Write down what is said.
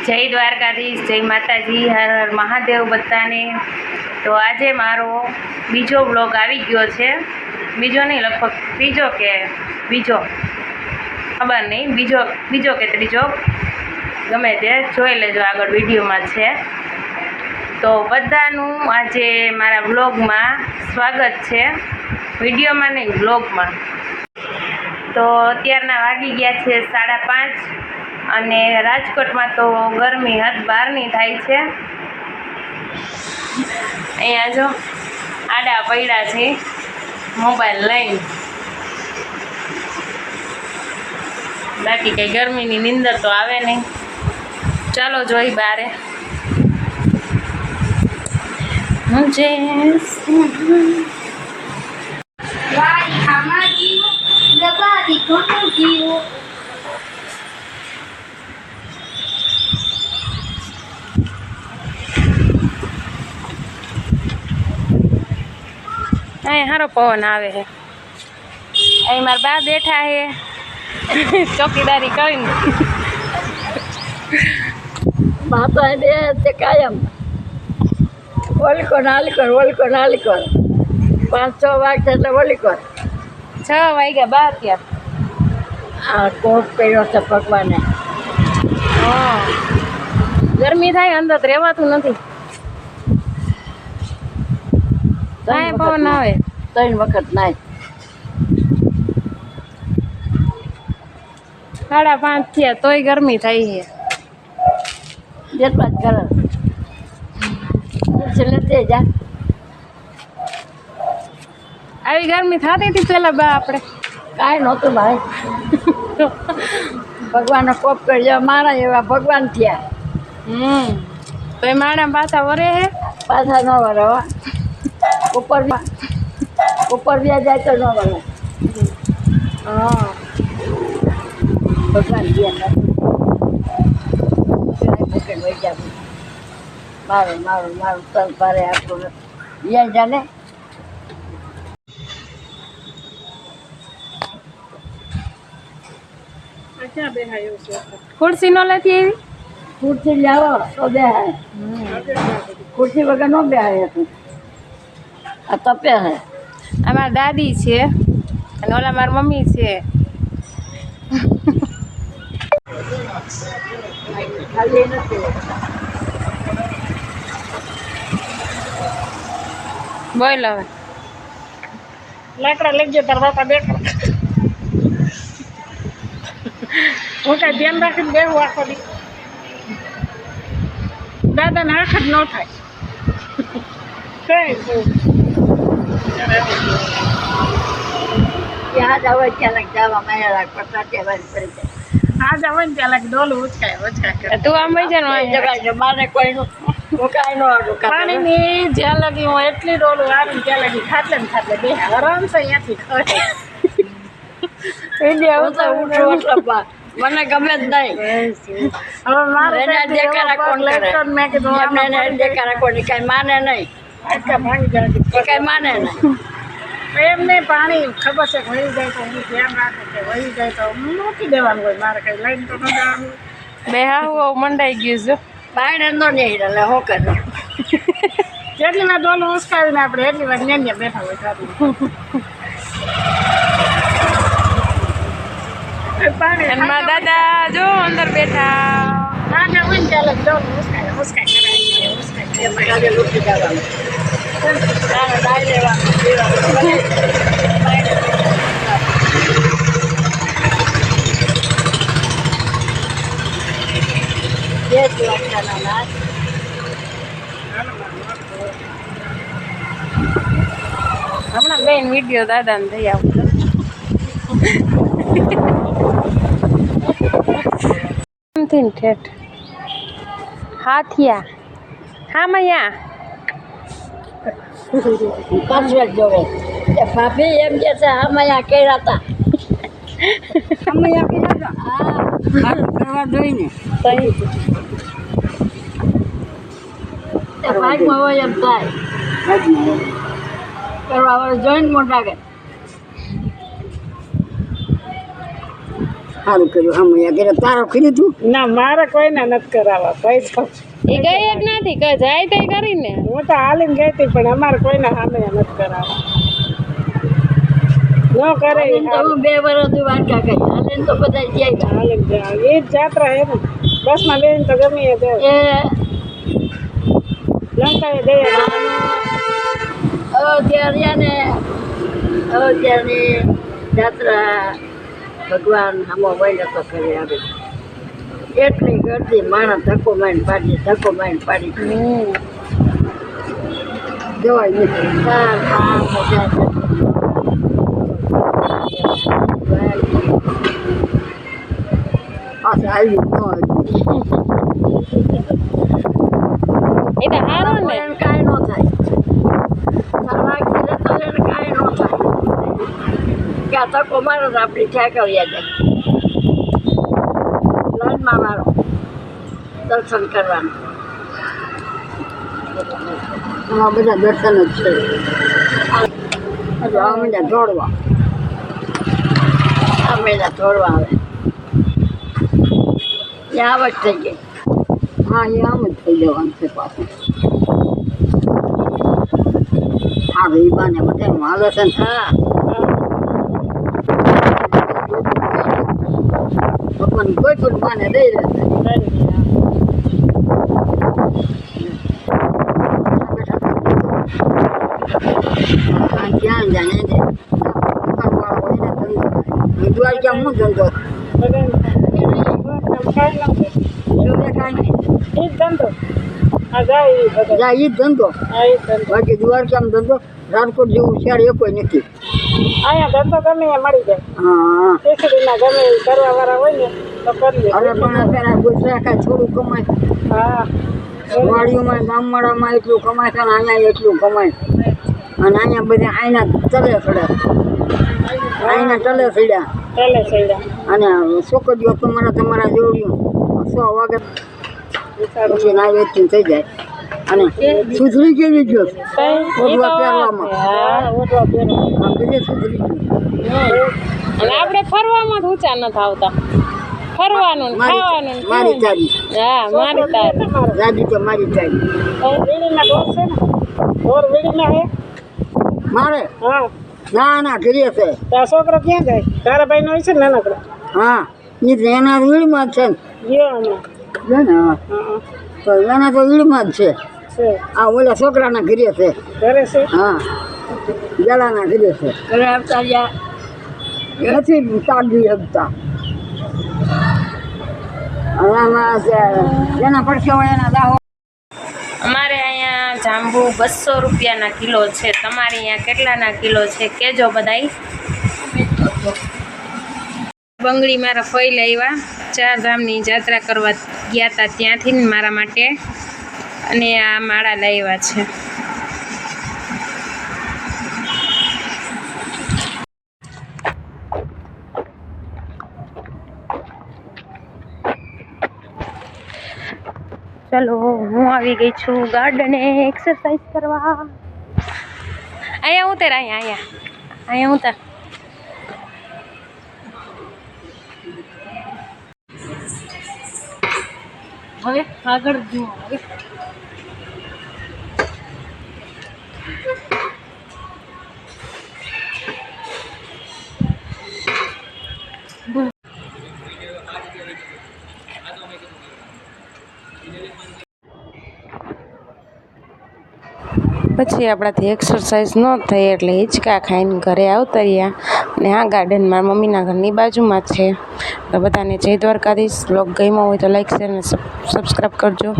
જય દ્વારકાધીશ, જય માતાજી, હર હર મહાદેવ બધાને। તો આજે મારો બીજો વ્લોગ આવી ગયો છે। બીજો નહીં, લગભગ ત્રીજો કે બીજો, ખબર નહીં, બીજો કે ત્રીજો, ગમે તે જોઈ લેજો, આગળ વિડીયોમાં છે। તો બધાનું આજે મારા વ્લોગમાં સ્વાગત છે, વિડીયોમાં નહીં, વ્લોગમાં। તો અત્યારના વાગી ગયા છે 5:30 અને રાજકોટમાં તો ગરમી હદ બહારની થાય છે। અહીંયા જો આડા પડ્યા છે મોબાઈલ લઈને, બાકી કંઈ ગરમીની નીંદર તો આવે નહીં। ચાલો જોઈ બારે મુझे અહીં સારો પવન આવે છે। અહીં મારા બા બેઠા છે ચોકીદારી કરીને। બાપા બે કાયમ ઓલકો નાલિકોર 5-6 વાગશે એટલે ઓલિકોર 6 વાગ્યા બા અત્યારે। આ કોટ પહેર્યો છે ભગવાને। ગરમી થાય, અંદર તો રહેવાતું નથી। કાંઈ પવન આવે 3 વખત નાય। 5:30 થયા તોય ગરમી થઈ છે। જેટલા જ કરે છેલ્લે તે જા। આવી ગરમી થતી હતી પેલા બા આપણે? કાંઈ નહોતું ભાઈ। ભગવાનનો કોપ કર્યો, મારા એવા ભગવાન થયા। તો એ માણા પાછા વરે હે? પાછા ન વરવા, ઉપર વ્યા જાય તો ન વરે। હા, ભગવાન ગયા મારું તન પારે આપણું વ્યા જાને। ખુરશી ન લેતી એવી? ખુરશી લાવો તો બેહાય, ખુરશી વગર ન બેહાય હતું। આ તપે છે। અમારા દાદી છે અને ઓલા મારી મમ્મી છે। ખાલી નથી બોલ હવે લાકડા લઈ ગયો તાર બાપા બેઠા। હું કાંઈ ધ્યાન રાખીને બેહું આખો દી, દાદાને આંખ જ ન થાય કઈ ત્યાં જ આવે ત્યાં લાગ જવા માયા લાગ પતા તહેવારી પડી જાય। હા જ આવે ને ત્યાં લાગ ડોલું ઉચકાય કરે। તું આમ વહી જા જવાય મારે કોઈનું કાંઈ ન હતું પાણીની જ્યાં લગી હું એટલી ડોલું આવી ત્યાં લગી ખાટલે ને ખાટલે બે આરામથી અહીંયાથી ખરે। મને ગમે જ નહીં। હવે મારે દેખાડા કોણ મેં કીધું એમને દેખાડા કોની કાંઈ માને નહીં, ભાંગી જાય કાંઈ માને નહીં। એમને પાણી ખબર છે વહી જાય તો હું ધ્યાન રાખું કે વહી જાય તો મૂકી દેવાનું હોય, મારે કંઈ લઈને તો ન જવાનું। બે હા મંડાઈ ગયું છે બાયણે ન નહીં એટલે શું કરું, જેટલી વાર ડોલું ઉસકાવીને આપણે એટલી વાર ન્યા બેઠા હોય સારું। મારા દાદા જો અંદર બેઠા। દાદા હોય ને ચાલે ડોલું ઉસકાય કરાવી લૂટી જવાનું, દાઈ લેવાનું હમણાં બેન વિડીયો દાદાને થઈ આવું ઠેઠ હાથિયા હા મૈયા પાછળ જોવે ભાભી એમ કે છે હમૈયા કર્યા હતા, હમૈયા કર્યા હતા। હા કરવા જોઈને ભાગમાં હોય એમ થાય કરવા વાળો જોઈને મોટા કે સારું કર્યું હમ ઘરે તારો કરી તું ના મારે કોઈને નથી કરાવવા પૈસા એ ગઈ જ નથી કે જાય તે કરીને હું તો હાલીને ગઈ હતી પણ અમારે કોઈને સામે નથી કરાવવા ન કરે ઈ તો હું 2 વર્ષ દ્વારકા ગઈ હાલીને તો બધા જાય હાલીને જાય. એ જ જાત્રા હે ને બસમાં બેન તો ગમે એ દે એ લંકાએ દે અયોધ્યાની યાત્રા ભગવાન આમો વહીને તો કરી આવે એટલી ગરદી માણસ ધક્કો મારીને પાડી જવાય નથી પાછા આવી એ તો હારો ને કાંઈ ન થાય કાંઈ ન થાય કે આ તકો મારો તો આપણી ઠેકવ્યા જાય લાઈનમાં મારો દર્શન કરવાનું આમાં બધા દર્શન જ છે આ મહિના દોડવા આવે એ આવ જ થઈ ગઈ હા એ આમ જ થઈ જવાનું છે પાછું હા ભાઈ બાને બધા હાલે છે ને હા ભગવાન કોઈ પણ બાને દઈ રહેશે ક્યાં જાય દુકાનવાળો હોય ને ધંધો દ્વારકા હું ધંધો ઈ ધંધો બાકી દ્વારકામાં ધંધો રાજકોટ જેવું શહેર એ કોઈ નથી અહીંયા ધંધો ગમે એ મળી જાય હા ખીચડીના ગમે એ કરવા વાળા હોય ને તો કરી હવે પણ અત્યારે ગુજરાત કાંઈ થોડું કમાય હા વાડીઓમાં ગામવાળામાં એટલું કમાય છે ને અહીંયા એટલું કમાય અને અહીંયા બધા આઈના તલે ચડ્યા ચાલે સૈડા અને છોકરીઓ તમારા જોડ્યું 100 વાગે પછી ના વેચી થઈ જાય અને સુધરી કેવી ગયો ઓઢવા પહેરવામાં બધે સુધરી ગયો અને આપણે ફરવામાં જ ઊંચા નથી આવતા ફરવાનું ને ખાવાનું ને મારી ચારી હા મારી તારી રાજી તો મારી ચારી વીડીના ઢોર છે ને ઢોર વીડીના હે મારે હા ના ઘરે છે તારા છોકરો ક્યાં જાય તારા ભાઈ નો છે ને નાનકડો હા એ એના વીડમાં જ છે ને ગયો હમણાં જો ને હા તો એના તો વીડમાં જ છે છે આ ઓલા છોકરાના ઘરે છે ઘરે છે હા ગલાના ઘરે છે ઘરે આવતા નથી તાગી શકતા આમાં જેના પડશે હોય એના દાહો અમારે અહીંયા જાંબુ 200 રૂપિયાના કિલો છે તમારે અહીંયા કેટલાના કિલો છે કેજો બધાય બંગડી મારા ફઈ લાવ્યા 4 ધામની યાત્રા કરવા ગયા હતા ત્યાંથી ને મારા માટે અને આ માળા લાવ્યા છે ચલો હું આવી ગઈ છું ગાર્ડને એક્સરસાઇઝ કરવા અહીંયા ઉતર અહીંયા ઉતર હવે આગળ જુઓ હવે પછી આપણાથી એક્સરસાઇઝ ન થઈ એટલે હિંચકા ખાઈને ઘરે આવતા રહ્યા અને આ ગાર્ડન મારા મમ્મીના ઘરની બાજુમાં જ છે તો બધાને જય દ્વારકાધીશ બ્લોગ ગમ્યો હોય તો લાઈક શેર અને સબસ્ક્રાઈબ કરજો